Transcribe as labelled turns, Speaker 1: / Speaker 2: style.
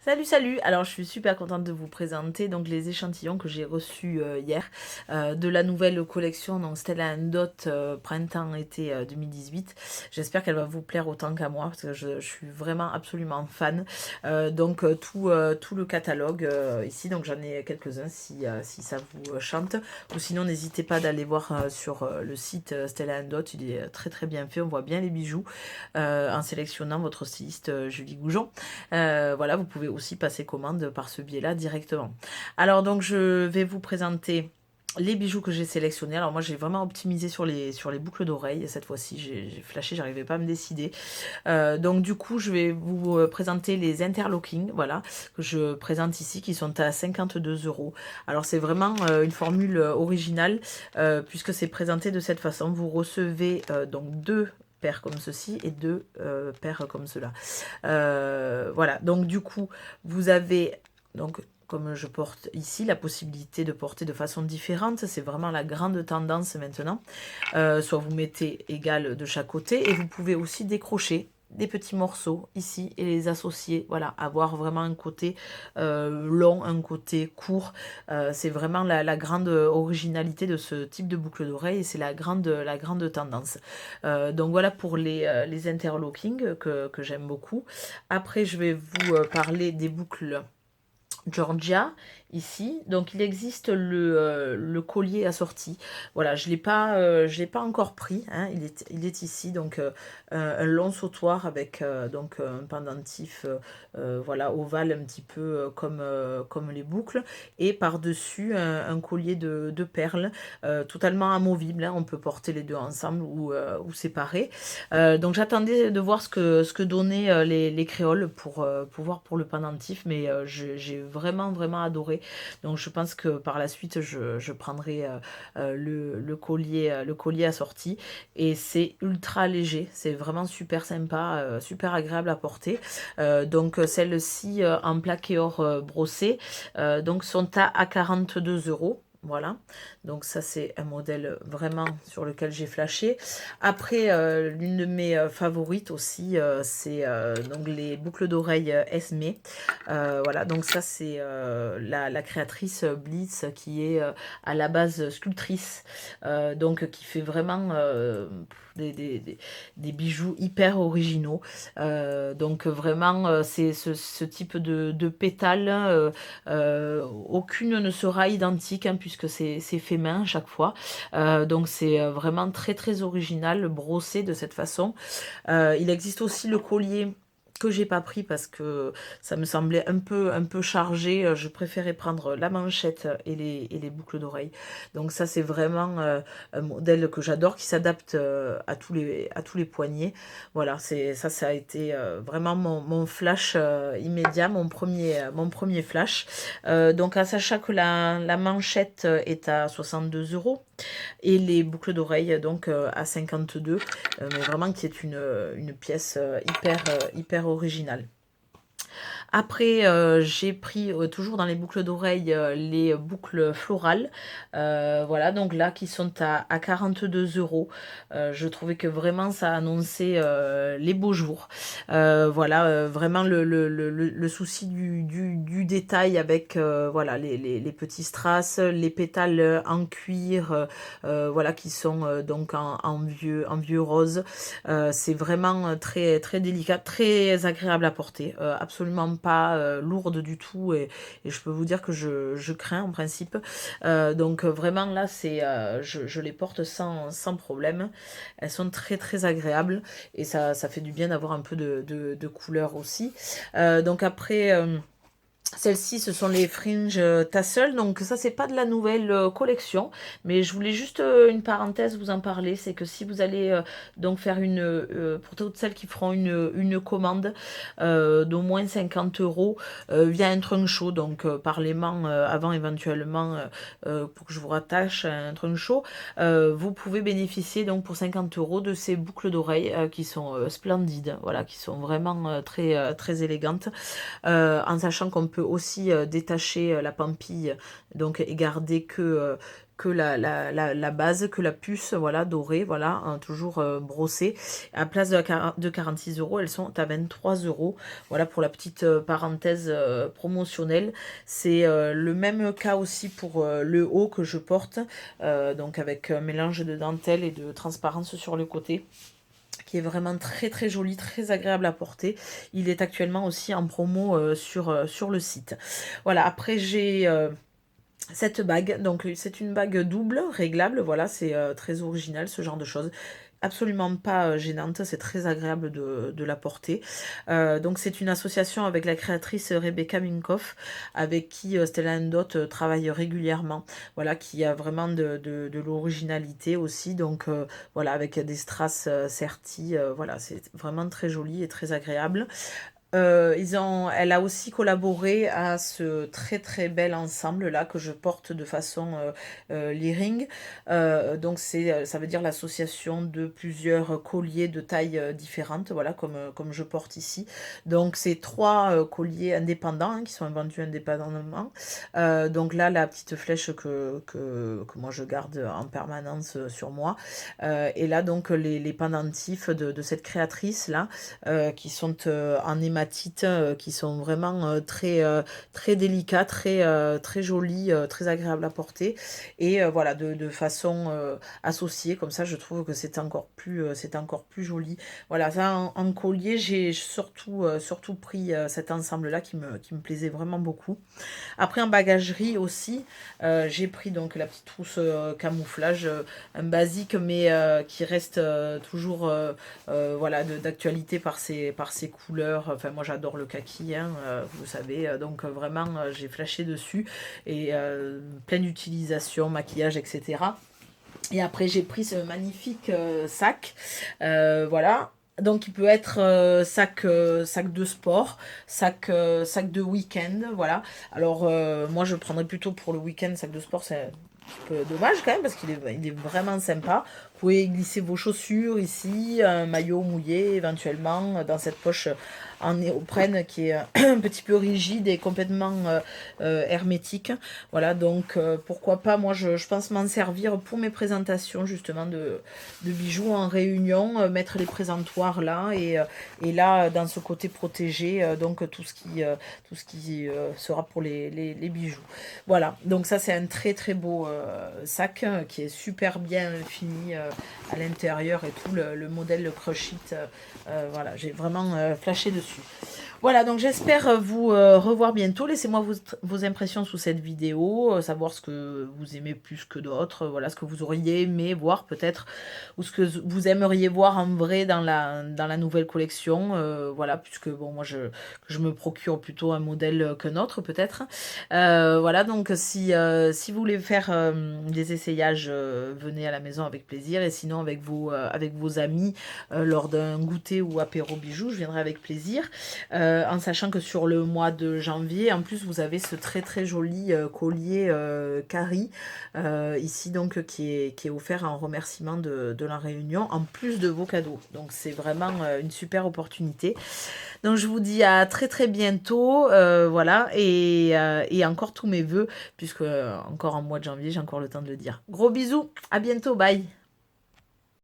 Speaker 1: Salut, salut! Alors, je suis super contente de vous présenter donc les échantillons que j'ai reçus hier de la nouvelle collection donc Stella Dot printemps-été 2018. J'espère qu'elle va vous plaire autant qu'à moi parce que je suis vraiment absolument fan. Tout le catalogue ici, donc j'en ai quelques-uns si ça vous chante. Ou sinon, n'hésitez pas d'aller voir sur le site Stella Dot, il est très très bien fait. On voit bien les bijoux en sélectionnant votre styliste Julie Goujon. Voilà, vous pouvez aussi passer commande par ce biais-là directement. Alors donc je vais vous présenter les bijoux que j'ai sélectionnés. Alors moi j'ai vraiment optimisé sur les boucles d'oreilles. Cette fois-ci j'ai flashé, j'arrivais pas à me décider. Donc du coup je vais vous présenter les interlocking, voilà, que je présente ici, qui sont à 52 euros. Alors c'est vraiment une formule originale, puisque c'est présenté de cette façon. Vous recevez donc deux paires comme ceci et deux paires comme cela. Voilà, donc du coup, vous avez, donc, comme je porte ici, la possibilité de porter de façon différente. C'est vraiment la grande tendance maintenant. Soit vous mettez égal de chaque côté et vous pouvez aussi décrocher des petits morceaux ici et les associer, voilà, avoir vraiment un côté long, un côté court. C'est vraiment la grande originalité de ce type de boucle d'oreille et c'est la grande tendance. Donc voilà pour les interlocking que j'aime beaucoup. Après je vais vous parler des boucles Georgia ici. Donc il existe le collier assorti. Voilà, je l'ai pas encore pris, hein. Il est ici, donc un long sautoir avec donc un pendentif voilà, ovale un petit peu comme les boucles. Et par-dessus un collier de perles totalement amovible, hein. On peut porter les deux ensemble ou séparés. Donc j'attendais de voir ce que donnaient les créoles pour voir pour le pendentif, mais j'ai vraiment adoré. Donc je pense que par la suite je prendrai le collier assorti et c'est ultra léger, c'est vraiment super sympa, super agréable à porter. Donc celles-ci en plaqué or brossé donc sont à 42 euros. Voilà, donc ça c'est un modèle vraiment sur lequel j'ai flashé. Après, l'une de mes favorites aussi, c'est donc les boucles d'oreilles Esme. Voilà, donc ça c'est la créatrice Blitz qui est à la base sculptrice, donc qui fait vraiment des bijoux hyper originaux. Donc vraiment, c'est ce type de pétales, aucune ne sera identique, hein, puisque c'est fait main à chaque fois. Donc c'est vraiment très original, brossé de cette façon. Il existe aussi le collier que j'ai pas pris parce que ça me semblait un peu chargé. Je préférais prendre la manchette et les boucles d'oreilles. Donc ça c'est vraiment un modèle que j'adore, qui s'adapte à tous les poignets. Voilà, ça a été vraiment mon flash immédiat, mon premier flash. Donc en sachant que la manchette est à 62 euros et les boucles d'oreilles donc à 52, mais vraiment qui est une pièce hyper originale. Après, j'ai pris toujours dans les boucles d'oreilles les boucles florales. Voilà, donc là qui sont à 42 euros. Je trouvais que vraiment ça annonçait les beaux jours. Voilà, vraiment le souci du détail avec voilà, les petits strass, les pétales en cuir, voilà, qui sont donc en vieux rose. C'est vraiment très délicat, très agréable à porter, absolument pas lourde du tout et je peux vous dire que je crains en principe. Donc vraiment là je les porte sans problème. Elles sont très agréables et ça fait du bien d'avoir un peu de couleur aussi. Donc après celles-ci, ce sont les Fringe Tassel. Donc ça, c'est pas de la nouvelle collection, mais je voulais juste une parenthèse vous en parler. C'est que si vous allez donc faire pour toutes celles qui feront une commande d'au moins 50 euros via un trunk show, donc parlez-moi avant éventuellement pour que je vous rattache à un trunk show, vous pouvez bénéficier donc pour 50 euros de ces boucles d'oreilles qui sont splendides, voilà, qui sont vraiment très élégantes, en sachant qu'on peut aussi détacher la pampille donc, et garder que la base, que la puce, voilà, dorée, voilà, hein, toujours brossée. À place de 46 euros, elles sont à 23 euros. Voilà pour la petite parenthèse promotionnelle. C'est le même cas aussi pour le haut que je porte, donc avec un mélange de dentelle et de transparence sur le côté, qui est vraiment très très joli, très agréable à porter. Il est actuellement aussi en promo sur le site. Voilà, après j'ai cette bague, donc c'est une bague double, réglable, voilà, c'est très original ce genre de choses. Absolument pas gênante, c'est très agréable de la porter. Donc c'est une association avec la créatrice Rebecca Minkoff, avec qui Stella Dot travaille régulièrement, voilà, qui a vraiment de l'originalité aussi, donc voilà, avec des strass sertis, voilà, c'est vraiment très joli et très agréable. Elle a aussi collaboré à ce très très bel ensemble là que je porte de façon Lee-Ring. Donc ça veut dire l'association de plusieurs colliers de tailles différentes, voilà, comme je porte ici. Donc c'est 3 colliers indépendants, hein, qui sont vendus indépendamment. Donc là, la petite flèche que moi je garde en permanence sur moi. Et là donc les pendentifs de cette créatrice là, qui sont en hématite, qui sont vraiment très délicats, très jolis, très agréables à porter. Et voilà, de façon associée, comme ça je trouve que c'est encore plus joli. Voilà, ça en collier, j'ai surtout pris cet ensemble-là qui me plaisait vraiment beaucoup. Après en bagagerie aussi, j'ai pris donc la petite trousse camouflage, un basique, mais qui reste toujours voilà, d'actualité par ses couleurs. Enfin moi j'adore le kaki, hein, vous savez, donc vraiment j'ai flashé dessus, et pleine d'utilisation, maquillage, etc. Et après j'ai pris ce magnifique sac, voilà. Donc il peut être sac de sport, sac de week-end, voilà. Alors moi je prendrais plutôt pour le week-end, sac de sport, c'est un peu dommage quand même parce qu'il est vraiment sympa. Vous pouvez glisser vos chaussures ici, un maillot mouillé éventuellement dans cette poche en néoprène qui est un petit peu rigide et complètement hermétique. Voilà, donc pourquoi pas, moi je pense m'en servir pour mes présentations justement de bijoux en réunion, mettre les présentoirs là, et là dans ce côté protégé, donc tout ce qui sera pour les bijoux. Voilà, donc ça c'est un très très beau sac qui est super bien fini à l'intérieur et tout, le modèle, le crush it, voilà, j'ai vraiment flashé dessus. Voilà, donc j'espère vous revoir bientôt. Laissez-moi vos impressions sous cette vidéo, savoir ce que vous aimez plus que d'autres, voilà, ce que vous auriez aimé voir peut-être, ou ce que vous aimeriez voir en vrai dans la nouvelle collection, voilà, puisque bon, moi je me procure plutôt un modèle qu'un autre peut-être. Voilà, donc si vous voulez faire des essayages, venez à la maison avec plaisir, et sinon avec vos amis, lors d'un goûter ou apéro bijoux, je viendrai avec plaisir. En sachant que sur le mois de janvier, en plus, vous avez ce très très joli collier Cari, ici, donc qui est offert en remerciement de la réunion, en plus de vos cadeaux. Donc c'est vraiment une super opportunité. Donc je vous dis à très très bientôt, voilà, et encore tous mes vœux, puisque encore en mois de janvier, j'ai encore le temps de le dire. Gros bisous, à bientôt, bye.